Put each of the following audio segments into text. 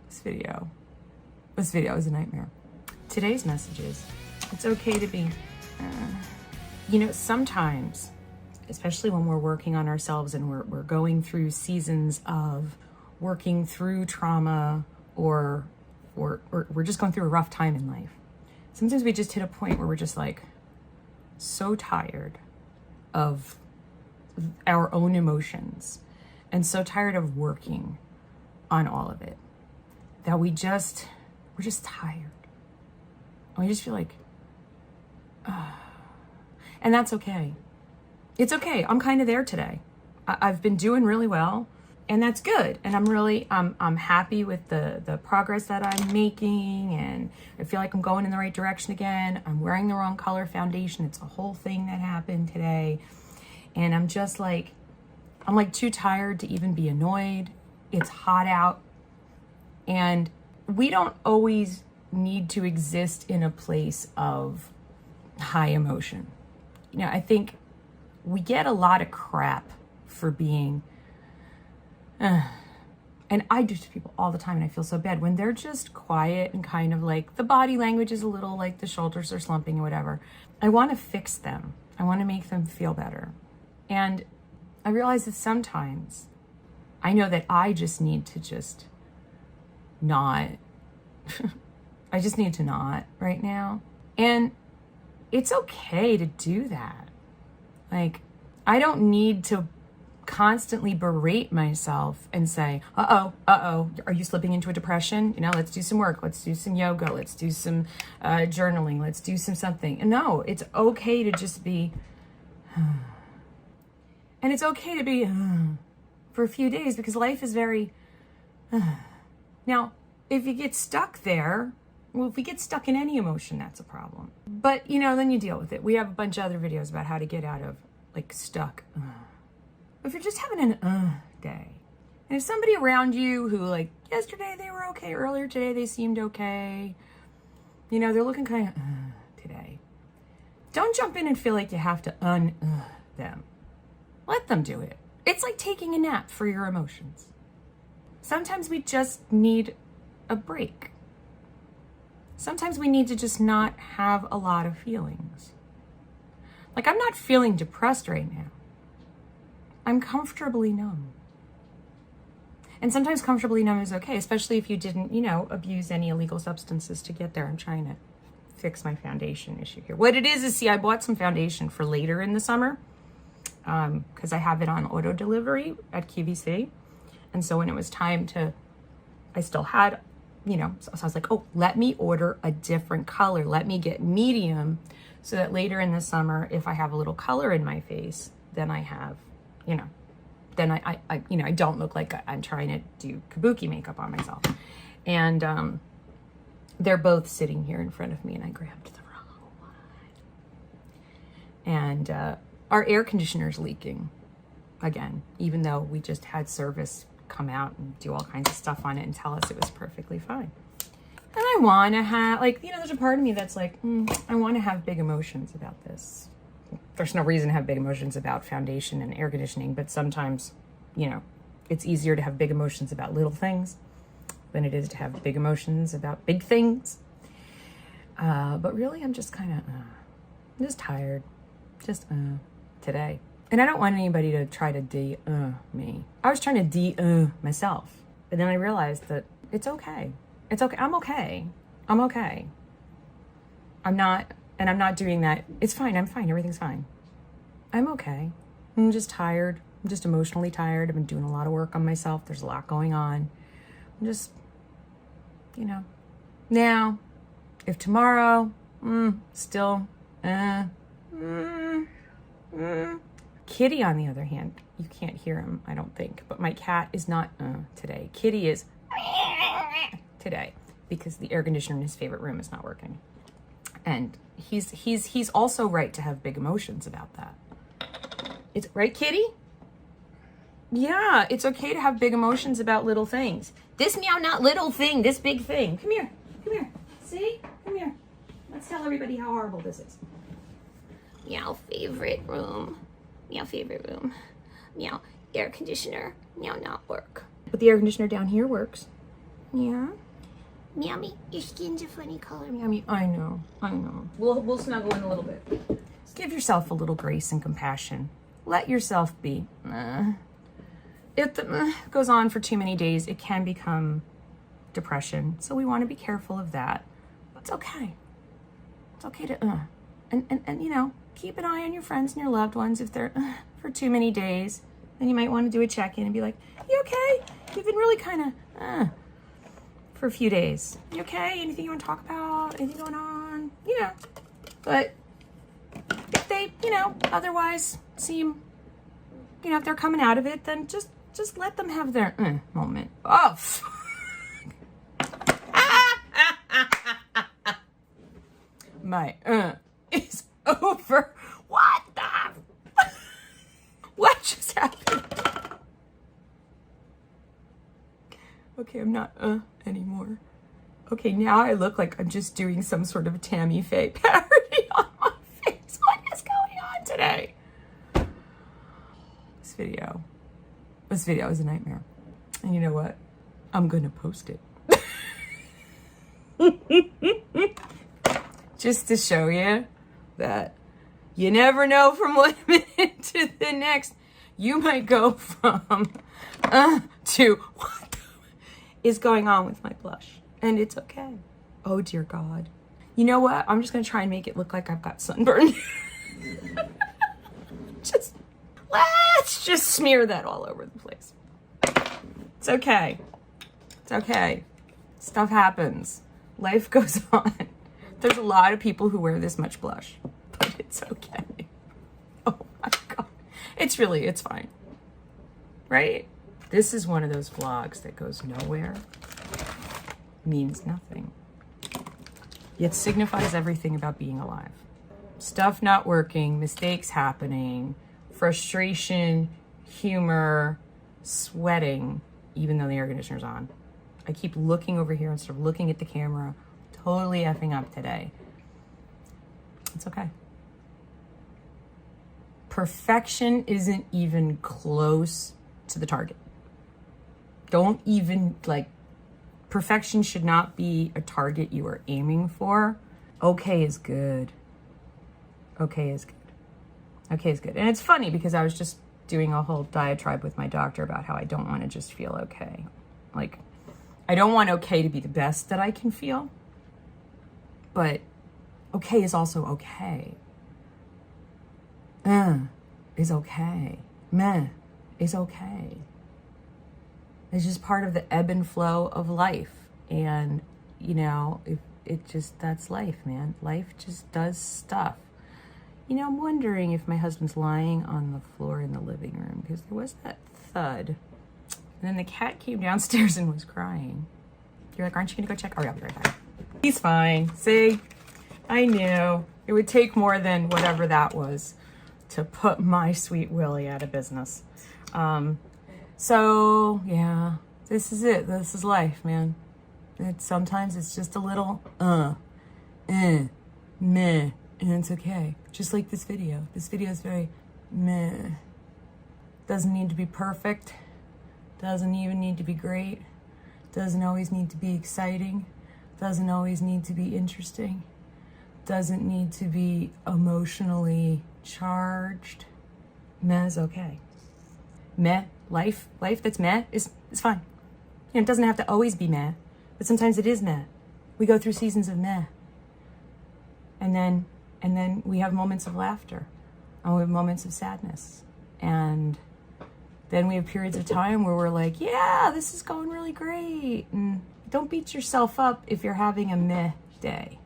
This video is a nightmare. Today's message is, it's okay to be, sometimes, especially when we're working on ourselves and we're going through seasons of working through trauma or we're just going through a rough time in life. Sometimes we just hit a point where we're just like so tired of our own emotions and so tired of working on all of it that we're just tired. And we just feel like, and that's okay. It's okay. I'm kind of there today. I've been doing really well, and that's good. And I'm happy with the progress that I'm making, and I feel like I'm going in the right direction again. I'm wearing the wrong color foundation. It's a whole thing that happened today. And I'm too tired to even be annoyed. It's hot out. And we don't always need to exist in a place of high emotion. I think we get a lot of crap for being, and I do to people all the time, and I feel so bad when they're just quiet and kind of like the body language is a little like the shoulders are slumping or whatever. I want to fix them. I want to make them feel better. And I realize that sometimes I know that I just need to just not, I just need to not right now. And it's okay to do that. Like, I don't need to constantly berate myself and say, are you slipping into a depression? Let's do some work. Let's do some yoga. Let's do some journaling. Let's do something. No, it's okay to just be, and it's okay to be for a few days, because life is very, now, if you get stuck there, well, if we get stuck in any emotion, that's a problem. But, then you deal with it. We have a bunch of other videos about how to get out of, stuck. If you're just having an day, and if somebody around you who, yesterday they were okay, earlier today they seemed okay, they're looking kind of today. Don't jump in and feel like you have to them. Let them do it. It's like taking a nap for your emotions. Sometimes we just need a break. Sometimes we need to just not have a lot of feelings. I'm not feeling depressed right now. I'm comfortably numb. And sometimes comfortably numb is okay, especially if you didn't, abuse any illegal substances to get there. I'm trying to fix my foundation issue here. What it is, I bought some foundation for later in the summer because I have it on auto delivery at QVC. And so when it was time to, I still had, so I was like, let me order a different color. Let me get medium so that later in the summer, if I have a little color in my face, then I have, then I don't look like I'm trying to do kabuki makeup on myself. And they're both sitting here in front of me, and I grabbed the wrong one. And our air conditioner's leaking again, even though we just had service come out and do all kinds of stuff on it and tell us it was perfectly fine. And I want to have, there's a part of me that's like, I want to have big emotions about this. There's no reason to have big emotions about foundation and air conditioning, but sometimes, it's easier to have big emotions about little things than it is to have big emotions about big things. But really, I'm just kind of, I'm just tired, today. And I don't want anybody to try to me. I was trying to myself. But then I realized that it's okay. It's okay. I'm okay. I'm okay. I'm not doing that. It's fine. I'm fine. Everything's fine. I'm okay. I'm just tired. I'm just emotionally tired. I've been doing a lot of work on myself. There's a lot going on. I'm just, Now, if tomorrow, still, Kitty, on the other hand, you can't hear him, I don't think, but my cat is not today. Kitty is today because the air conditioner in his favorite room is not working. And he's also right to have big emotions about that. It's right, Kitty? Yeah, it's okay to have big emotions about little things. This meow, not little thing, this big thing. Come here. See? Come here. Let's tell everybody how horrible this is. Meow, favorite room. Meow, favorite room. Meow, air conditioner. Meow, not work. But the air conditioner down here works. Yeah? Meowmy, your skin's a funny color, Meowmy. I know. We'll snuggle in a little bit. Give yourself a little grace and compassion. Let yourself be. If the goes on for too many days, it can become depression. So we want to be careful of that. It's okay. It's okay to and you know, keep an eye on your friends and your loved ones. If they're for too many days, then you might want to do a check-in and be like, you okay? You've been really kind of for a few days. You okay? Anything you want to talk about? Anything going on? You know. But if they, you know, otherwise seem, you know, if they're coming out of it, then just let them have their moment. Oh. My is over. What the? What just happened? Okay, I'm not anymore. Okay, now I look like I'm just doing some sort of Tammy Faye parody on my face. What is going on today? This video is a nightmare. And you know what? I'm gonna post it. Just to show you that you never know from one minute to the next. You might go from to what is going on with my blush. And it's okay. Oh dear God. You know what? I'm just gonna try and make it look like I've got sunburn. Let's just smear that all over the place. It's okay. It's okay. Stuff happens. Life goes on. There's a lot of people who wear this much blush, but it's okay. Oh my God. It's fine. Right? This is one of those vlogs that goes nowhere, means nothing, yet signifies everything about being alive. Stuff not working, mistakes happening, frustration, humor, sweating, even though the air conditioner's on. I keep looking over here instead of looking at the camera. Totally effing up today. It's okay. Perfection isn't even close to the target. Don't even, like, perfection should not be a target you are aiming for. Okay is good. Okay is good. Okay is good. And it's funny because I was just doing a whole diatribe with my doctor about how I don't want to just feel okay. Like, I don't want okay to be the best that I can feel. But okay is also okay. Is okay. Meh is okay. It's just part of the ebb and flow of life. And, you know, that's life, man. Life just does stuff. You know, I'm wondering if my husband's lying on the floor in the living room because there was that thud. And then the cat came downstairs and was crying. You're like, aren't you gonna go check? Oh, yeah, I'll be right back. He's fine. See, I knew it would take more than whatever that was to put my sweet Willie out of business. So yeah, this is it. This is life, man. Sometimes it's just a little meh, and it's okay. Just like this video. This video is very meh. Doesn't need to be perfect. Doesn't even need to be great. Doesn't always need to be exciting. Doesn't always need to be interesting. Doesn't need to be emotionally charged. Meh is okay. Meh, life that's meh is fine. You know, it doesn't have to always be meh, but sometimes it is meh. We go through seasons of meh. And then we have moments of laughter. And we have moments of sadness. And then we have periods of time where we're like, yeah, this is going really great. And don't beat yourself up if you're having a meh day.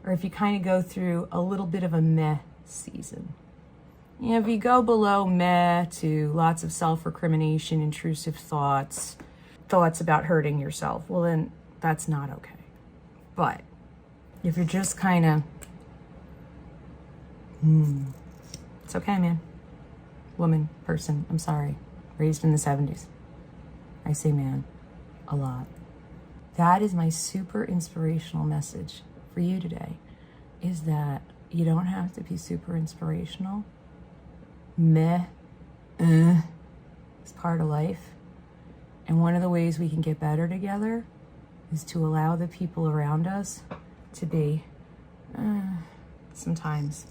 Or if you kind of go through a little bit of a meh season. You know, if you go below meh to lots of self-recrimination, intrusive thoughts about hurting yourself, well then that's not okay. But if you're just kind of, it's okay, man. Woman, person, I'm sorry. Raised in the 70s. I say man a lot. That is my super inspirational message for you today, is that you don't have to be super inspirational. Meh, is part of life. And one of the ways we can get better together is to allow the people around us to be sometimes,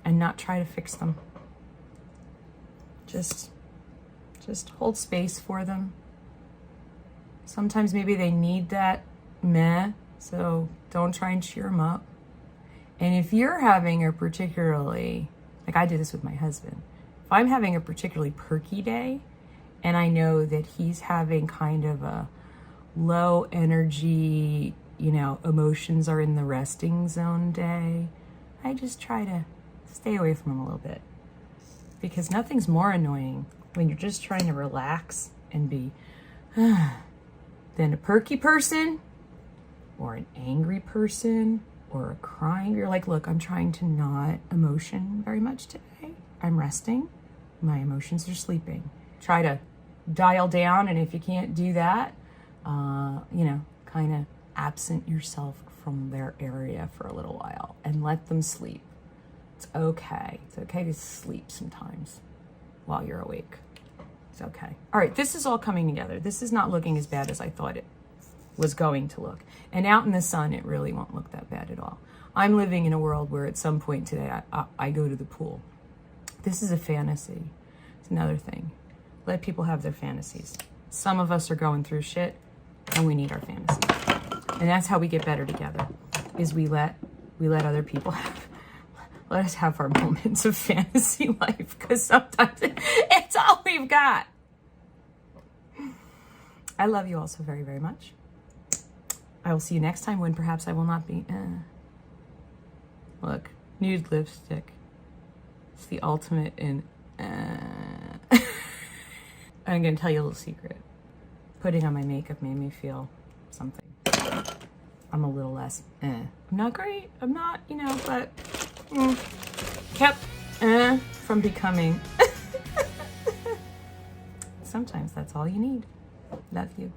and not try to fix them. Just hold space for them. Sometimes maybe they need that meh, so don't try and cheer them up. And if you're having a particularly, like I did this with my husband, if I'm having a particularly perky day and I know that he's having kind of a low energy, emotions are in the resting zone day, I just try to stay away from him a little bit. Because nothing's more annoying when you're just trying to relax and be than a perky person or an angry person or a crying. You're like, look, I'm trying to not emotion very much today. I'm resting. My emotions are sleeping. Try to dial down, and if you can't do that, kind of absent yourself from their area for a little while and let them sleep. It's okay. It's okay to sleep sometimes while you're awake. It's okay. All right, this is all coming together. This is not looking as bad as I thought it was going to look. And out in the sun, it really won't look that bad at all. I'm living in a world where at some point today, I go to the pool. This is a fantasy. It's another thing. Let people have their fantasies. Some of us are going through shit, and we need our fantasies. And that's how we get better together, is we let other people let us have our moments of fantasy life, because sometimes it's all we've got. I love you all so very, very much. I will see you next time when perhaps I will not be. Look, nude lipstick. It's the ultimate in. I'm going to tell you a little secret. Putting on my makeup made me feel something. I'm a little less. I'm not great. I'm not, but kept from becoming. Sometimes that's all you need. Love you.